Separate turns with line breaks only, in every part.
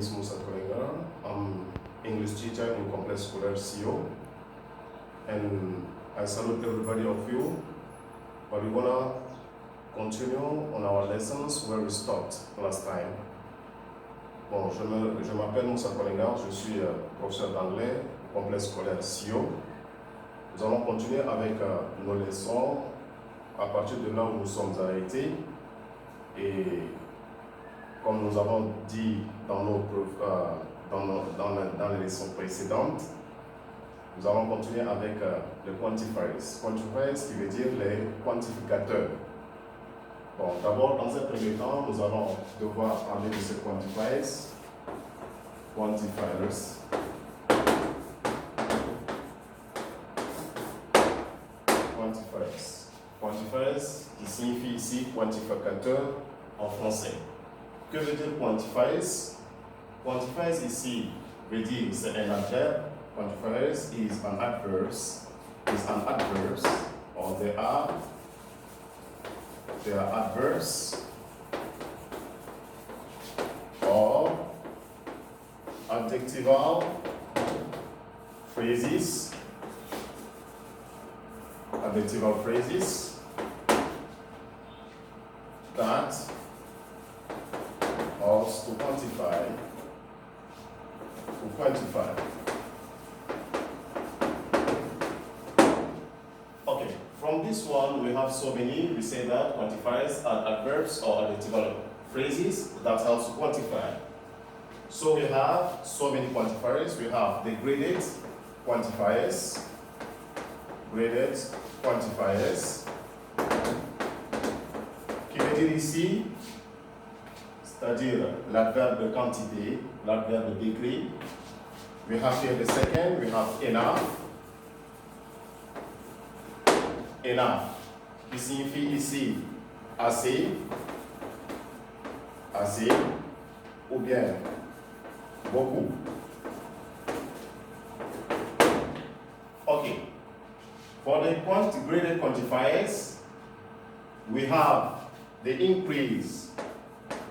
is Musa Kolenga. I'm English teacher in Complex Scolaire CO, and I salute everybody of you. But we're gonna continue on our lessons where we stopped last time. Bon, je m'appelle Musa Kolenga, je suis professeur d'anglais au Complexe Scolaire CO. Nous allons continuer avec nos leçons à partir de là où nous sommes arrêtés. Et comme nous avons dit dans les leçons précédentes, nous allons continuer avec les quantifiers. Quantifiers qui veut dire les quantificateurs. Bon, d'abord, dans un premier temps, nous allons devoir parler de ces quantifiers. Quantifiers qui signifie ici quantificateur en français. Que veut dire quantifiers? Quantifiers ici veut dire c'est un adverbe. Quantifiers is an adverb, or they are adverbs or adjectival phrases. Adjectival phrases that also to quantify. Okay, from this one we have so many. We say that quantifiers are adverbs or adjectival phrases that helps to quantify. So we have so many quantifiers. We have the graded quantifiers. Qui veut dire ici, c'est-à-dire l'adverbe de quantité, l'adverbe de degré. We have here the second, we have enough, qui signifie ici assez, ou bien beaucoup. Okay. For the graded quantifiers, we have the increase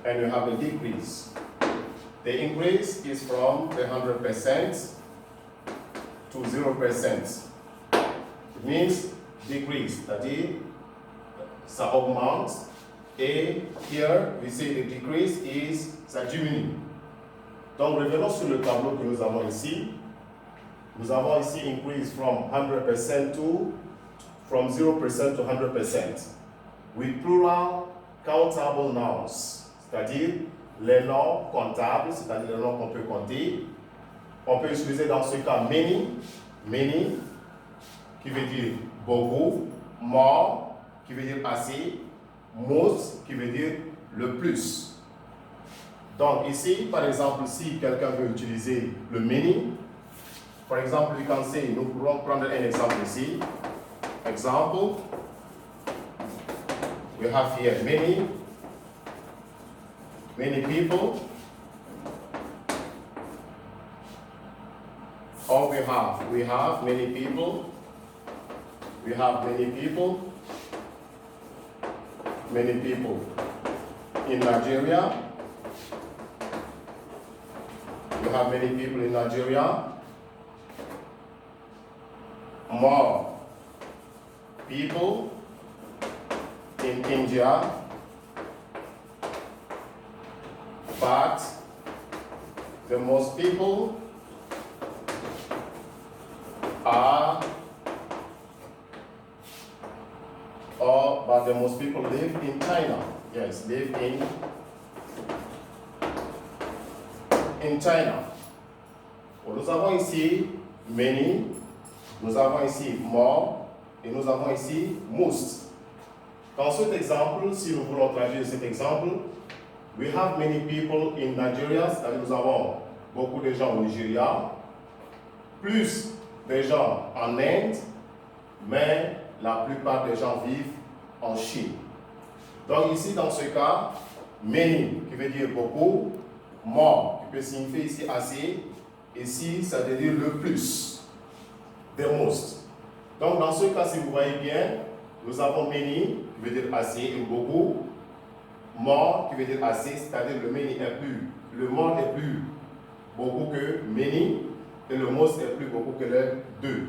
and we have a decrease. The increase is from the 100% to 0%. It means decrease, c'est-à-dire ça augmente. Et here we say the decrease is ça diminue. Donc revenons sur le tableau que nous avons ici. Nous avons ici increase from 100% from 0% to 100%. With plural countable nouns, c'est-à-dire les noms comptables, c'est-à-dire les noms qu'on peut compter. On peut utiliser dans ce cas many, qui veut dire beaucoup, more, qui veut dire assez, most, qui veut dire le plus. Donc ici, par exemple, si quelqu'un veut utiliser le many, for example, we can say, nous pourrons prendre un exemple ici. Example, we have here many people, or we have many people, in Nigeria, we have many people in Nigeria, more people in India, but the most people live in China. Yes, live in China. Bon, nous avons ici many, nous avons ici more, et nous avons ici most. Dans cet exemple, si nous voulons traduire cet exemple, we have many people in Nigeria, c'est-à-dire nous avons beaucoup de gens au Nigeria, plus des gens en Inde, mais la plupart des gens vivent en Chine. Donc ici, dans ce cas, many, qui veut dire beaucoup, more, qui peut signifier ici assez, ici, ça veut dire le plus, the most. Donc dans ce cas, si vous voyez bien, nous avons many, qui veut dire assez et beaucoup, more, qui veut dire assez, c'est-à-dire le many est plus, le more est plus beaucoup que many et le most est plus beaucoup que le 2.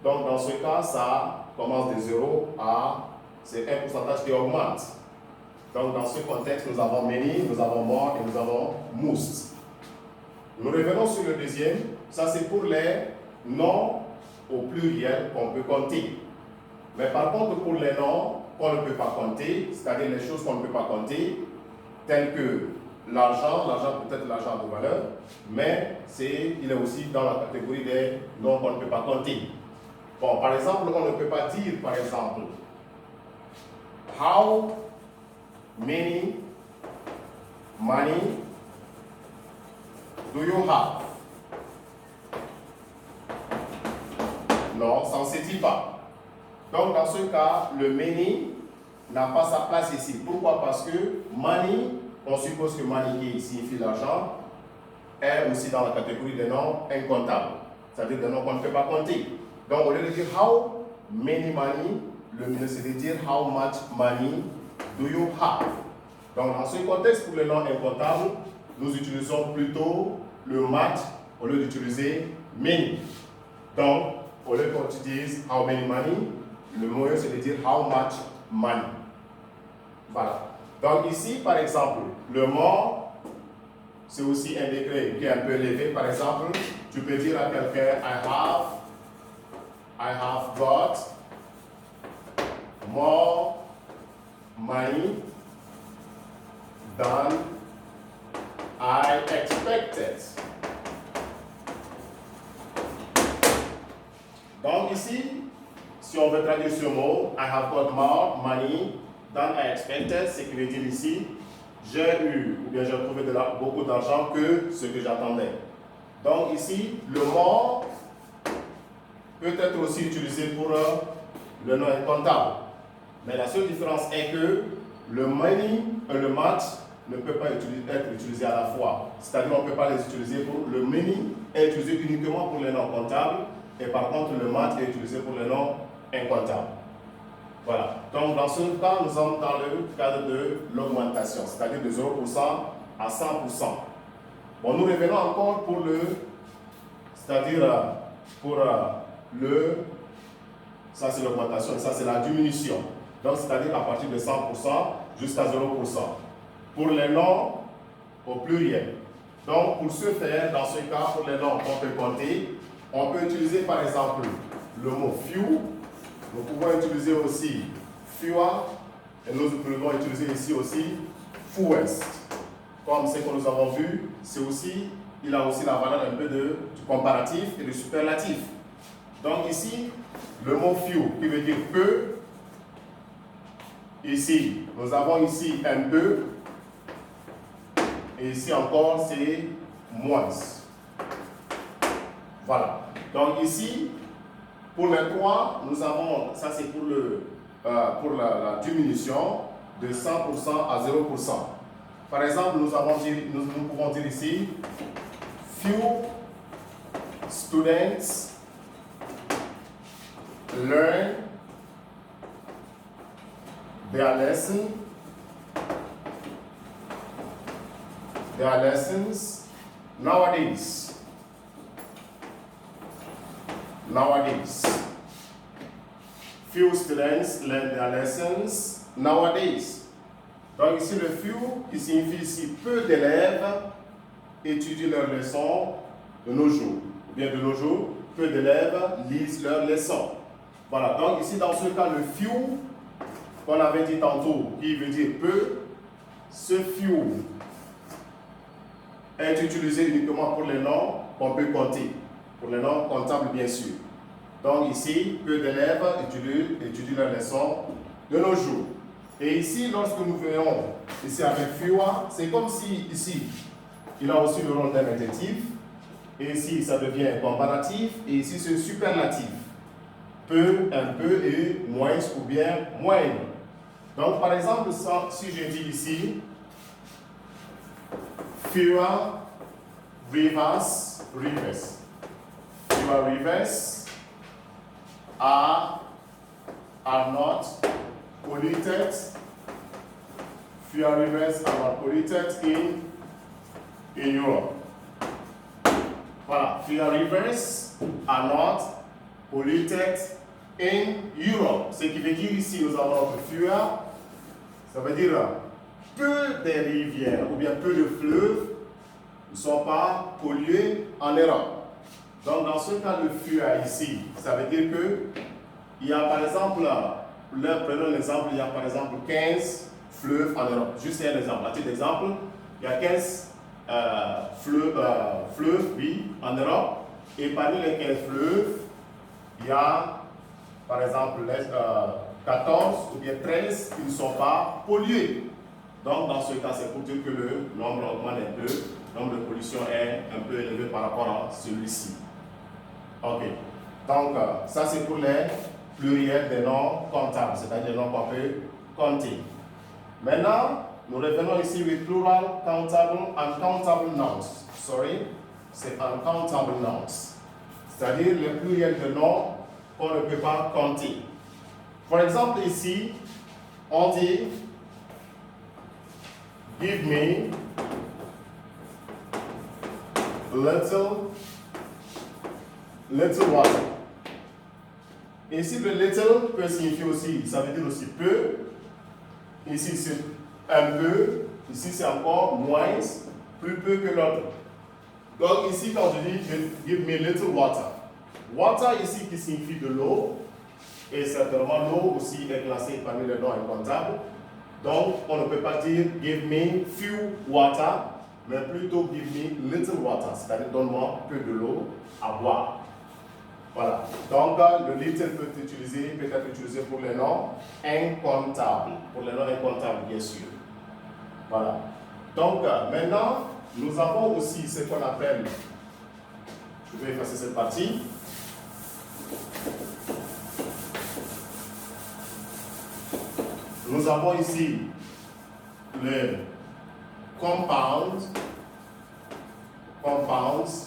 Donc dans ce cas, ça commence de 0 à, c'est un pourcentage qui augmente. Donc dans ce contexte, nous avons many, nous avons more et nous avons most. Nous revenons sur le deuxième. Ça c'est pour les noms au pluriel qu'on peut compter. Mais par contre, pour les noms qu'on ne peut pas compter, c'est-à-dire les choses qu'on ne peut pas compter, telles que l'argent peut être l'argent de valeur, mais il est aussi dans la catégorie des noms qu'on ne peut pas compter. Bon, par exemple, on ne peut pas dire, par exemple, how many money do you have? Non, ça ne se dit pas. Donc, dans ce cas, le many n'a pas sa place ici. Pourquoi? Parce que money, on suppose que money qui signifie l'argent, est aussi dans la catégorie des noms incomptables, c'est-à-dire des noms qu'on ne peut pas compter. Donc, au lieu de dire how many money, le mieux c'est de dire how much money do you have. Donc, dans ce contexte, pour les noms incomptables, nous utilisons plutôt le much au lieu d'utiliser many. Donc, au lieu qu'on utilise how many money, le mieux c'est de dire how much money. Voilà. Donc ici, par exemple, le more, c'est aussi un degré qui est un peu élevé. Par exemple, tu peux dire à quelqu'un, I have got more money than I expected. Donc ici, si on veut traduire ce mot, I have got more money than I expected, ce qui veut dire ici, j'ai eu, ou bien j'ai trouvé beaucoup d'argent que ce que j'attendais. Donc ici, le more peut être aussi utilisé pour le nom incomptable. Mais la seule différence est que le money et le much ne peuvent pas être utilisés à la fois. C'est-à-dire qu'on ne peut pas les utiliser pour le money est utilisé uniquement pour les noms comptables et par contre le much est utilisé pour les noms incomptables. Voilà. Donc dans ce cas, nous sommes dans le cadre de l'augmentation, c'est-à-dire de 0% à 100%. Bon, nous revenons encore pour c'est-à-dire pour ça c'est l'augmentation et ça c'est la diminution. Donc c'est-à-dire à partir de 100% jusqu'à 0%. Pour les noms au pluriel. Donc pour ce faire, dans ce cas, pour les noms qu'on peut compter, on peut utiliser par exemple le mot few. Nous pouvons utiliser aussi fewer et nous pouvons utiliser ici aussi fewest. Comme ce que nous avons vu, il a aussi la valeur un peu du comparatif et du superlatif. Donc ici, le mot few qui veut dire peu. Ici, nous avons ici un peu. Et ici encore, c'est moins. Voilà. Donc ici, pour les trois, nous avons, ça c'est pour la diminution de 100% à 0%. Par exemple, nous pouvons dire ici, few students learn their lessons nowadays. Few students learn their lessons nowadays. Donc ici le few qui signifie ici peu d'élèves étudient leurs leçons de nos jours. Ou bien de nos jours, peu d'élèves lisent leurs leçons. Voilà, donc ici dans ce cas le few qu'on avait dit tantôt, qui veut dire peu, ce few est utilisé uniquement pour les noms qu'on peut compter, pour les noms comptables bien sûr. Donc ici, peu d'élèves étudient leurs leçons de nos jours. Et ici, lorsque nous venons ici avec fewer, c'est comme si ici, il a aussi le rôle d'un adjectif. Et ici, ça devient comparatif. Et ici, c'est superlatif. Peu, un peu et moins ou bien moindre. Donc par exemple, si je dis ici, fewer rivers are not polluted. Fewer rivers are not polluted in Europe. Voilà, fewer rivers are not polluted in Europe. Ce qui veut dire ici, nous avons notre fewer, ça veut dire peu de rivières ou bien peu de fleuves ne sont pas pollués en Europe. Donc dans ce cas de fewer ici, ça veut dire que il y a par exemple, prenons l'exemple, il y a par exemple 15 fleuves en Europe. Juste un exemple, à titre d'exemple, il y a 15 fleuves, oui, en Europe. Et parmi les 15 fleuves, il y a par exemple 14 ou bien 13 qui ne sont pas pollués. Donc dans ce cas, c'est pour dire que le nombre augmente un peu, le nombre de pollution est un peu élevé par rapport à celui-ci. Ok. Donc ça c'est pour les pluriels des noms comptables, c'est-à-dire les noms qu'on peut compter. Maintenant, nous revenons ici with plural uncountable nouns. Sorry, c'est uncountable nouns. C'est-à-dire les pluriels de noms qu'on ne peut pas compter. Par exemple, ici, on dit give me little water. Ici, le little peut signifier aussi, ça veut dire aussi peu. Ici, c'est un peu. Ici, c'est encore moins, plus peu que l'autre. Donc, ici, quand je dis give me little water, water ici qui signifie de l'eau, et certainement l'eau aussi est classée parmi les noms incomptables. Donc, on ne peut pas dire give me few water, mais plutôt give me little water, c'est-à-dire donne-moi peu de l'eau à boire. Voilà. Donc, le little peut être utilisé pour les noms incomptables. Pour les noms incomptables, bien sûr. Voilà. Donc, maintenant, nous avons aussi ce qu'on appelle, je vais effacer cette partie. Nous avons ici le compounds, nouns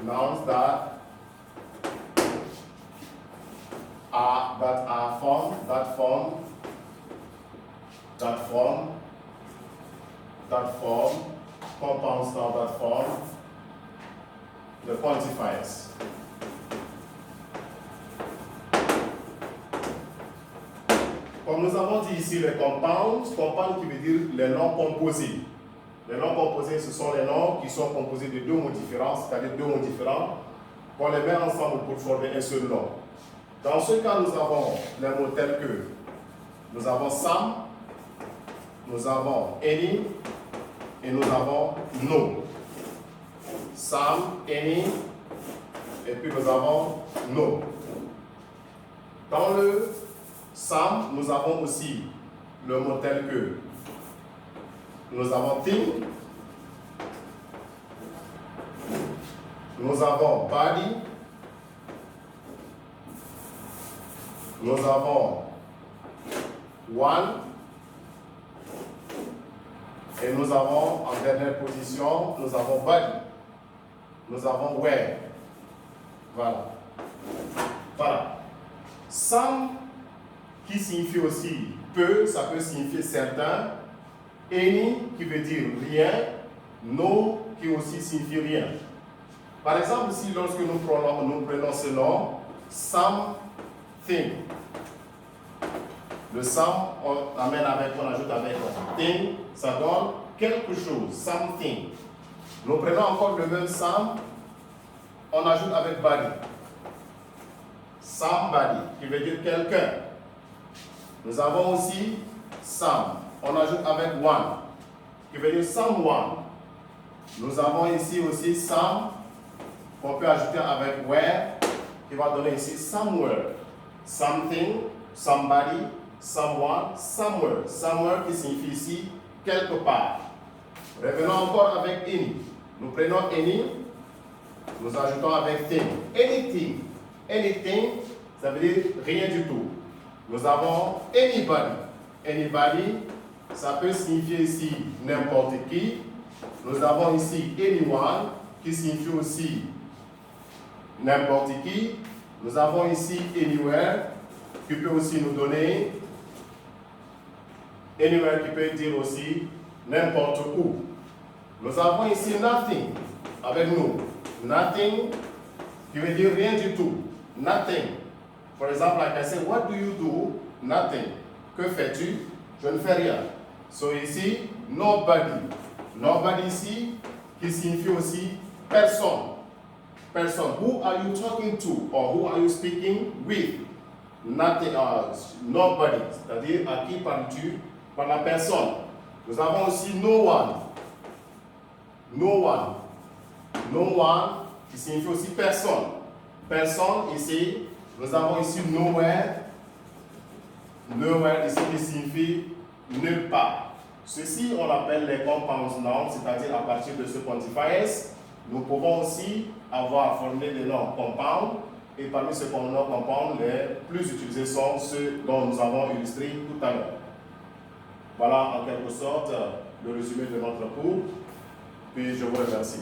that form the quantifiers. Comme nous avons dit ici, les compounds qui veut dire les noms composés. Les noms composés, ce sont les noms qui sont composés de deux mots différents, c'est-à-dire deux mots différents, qu'on les met ensemble pour former un seul nom. Dans ce cas, nous avons les mots tels que, nous avons some, nous avons any, et nous avons no. Some, any, et puis nous avons no. Dans le some, nous avons aussi le mot tel que, nous avons thing, nous avons body, nous avons one, et nous avons en dernière position, nous avons body, nous avons where. Voilà. Voilà. Some qui signifie aussi peu, ça peut signifier certain. Any qui veut dire rien, no qui aussi signifie rien. Par exemple, ici, lorsque nous prenons ce nom, something. Le some, on ajoute avec thing, ça donne quelque chose, something. Nous prenons encore le même some, on ajoute avec body. Somebody, qui veut dire quelqu'un. Nous avons aussi some. On ajoute avec one, qui veut dire someone. Nous avons ici aussi some, qu'on peut ajouter avec where, qui va donner ici somewhere. Something, somebody, someone, somewhere. Somewhere qui signifie ici quelque part. Revenons encore avec any. Nous prenons any, nous ajoutons avec thing. Anything. Anything, ça veut dire rien du tout. Nous avons anybody. Anybody, ça peut signifier ici n'importe qui. Nous avons ici anyone, qui signifie aussi n'importe qui. Nous avons ici anywhere, qui peut aussi nous donner anywhere, qui peut dire aussi n'importe où. Nous avons ici nothing avec nous. Nothing qui veut dire rien du tout. Nothing. For example, like I say, what do you do? Nothing. Que fais-tu? Je ne fais rien. So ici, nobody. Nobody ici, qui signifie aussi personne. Personne. Who are you talking to? Or who are you speaking with? Nothing. Nobody. C'est-à-dire, à qui parles-tu? Par la personne. Nous avons aussi no one. No one. No one, qui signifie aussi personne. Personne, ici, nous avons ici nowhere. Nowhere, ici, qui signifie nulle part. Ceci, on l'appelle les compound nouns, c'est-à-dire à partir de ce quantifiers, nous pouvons aussi avoir formé des noms compound, et parmi ces noms compound, les plus utilisés sont ceux dont nous avons illustré tout à l'heure. Voilà en quelque sorte le résumé de notre cours, puis je vous remercie.